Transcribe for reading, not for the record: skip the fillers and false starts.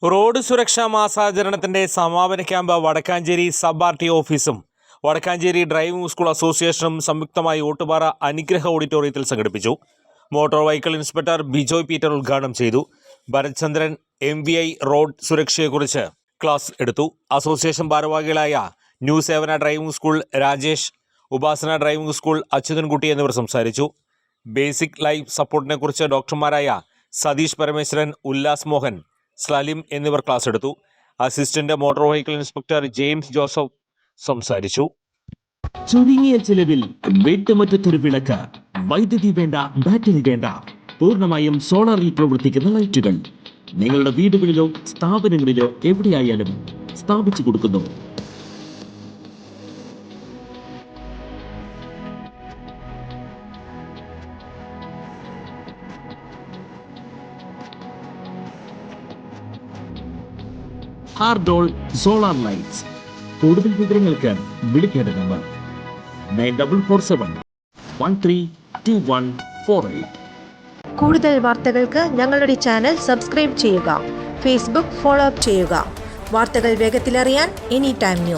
Road സുരക്ഷാ മാസാചരണത്തിന്റെ സമാപന camp Vadakkanchery sub R T ഓഫീസും വടക്കാഞ്ചേരി ഡ്രൈവിംഗ് സ്കൂൾ അസോസിയേഷനും സംയുക്തമായി ഓട്ടുപാറ അനുഗ്രഹ ഓഡിറ്റോറിയത്തിൽ സംഘടിപ്പിച്ചു. Motor vehicle inspector Bijoy Peter ഉദ്ഘാടനം ചെയ്തു. ഭരത്ചന്ദ്രൻ MVI റോഡ് സുരക്ഷയെക്കുറിച്ച് ക്ലാസ് എടുത്തു. അസോസിയേഷൻ ഭാരവാഹികളായ ന്യൂ സേവന ഡ്രൈവിംഗ് സ്കൂൾ രാജേഷ്, ഉപാസന ഡ്രൈവിംഗ് സ്കൂൾ അച്യുതൻകുട്ടി എന്നിവർ സംസാരിച്ചു. ബേസിക് ലൈഫ് സപ്പോർട്ടിനെക്കുറിച്ച് ഡോക്ടർമാരായ സതീഷ് പരമേശ്വരൻ, ഉല്ലാസ് മോഹൻ, സലിം എന്നിവർ ക്ലാസ് എടുത്തു. Assistant motor vehicle inspector James Joseph സംസാരിച്ചു. ചുരുങ്ങിയ ചിലവിൽ വീട്ടുമുറ്റത്തൊരു വിളക്ക്, വൈദ്യുതി വേണ്ട, ബാറ്ററി വേണ്ട, പൂർണ്ണമായും സോളാറിൽ പ്രവർത്തിക്കുന്ന ലൈറ്റുകൾ നിങ്ങളുടെ വീടുകളിലോ സ്ഥാപനങ്ങളിലോ എവിടെയായാലും സ്ഥാപിച്ചു കൊടുക്കുന്നു. ഹാർഡോൾ സോളാർ ലൈറ്റ്സ്. കൂടുതൽ വിവരങ്ങൾക്ക് വിളിക്കേണ്ട നമ്പർ 9447132148. കൂടുതൽ വാർത്തകൾക്ക് ഞങ്ങളുടെ ചാനൽ സബ്സ്ക്രൈബ് ചെയ്യുക. ഫേസ്ബുക്ക് ഫോളോ അപ്പ് ചെയ്യുക. വാർത്തകൾ വേഗത്തിലറിയാൻ Anytime News.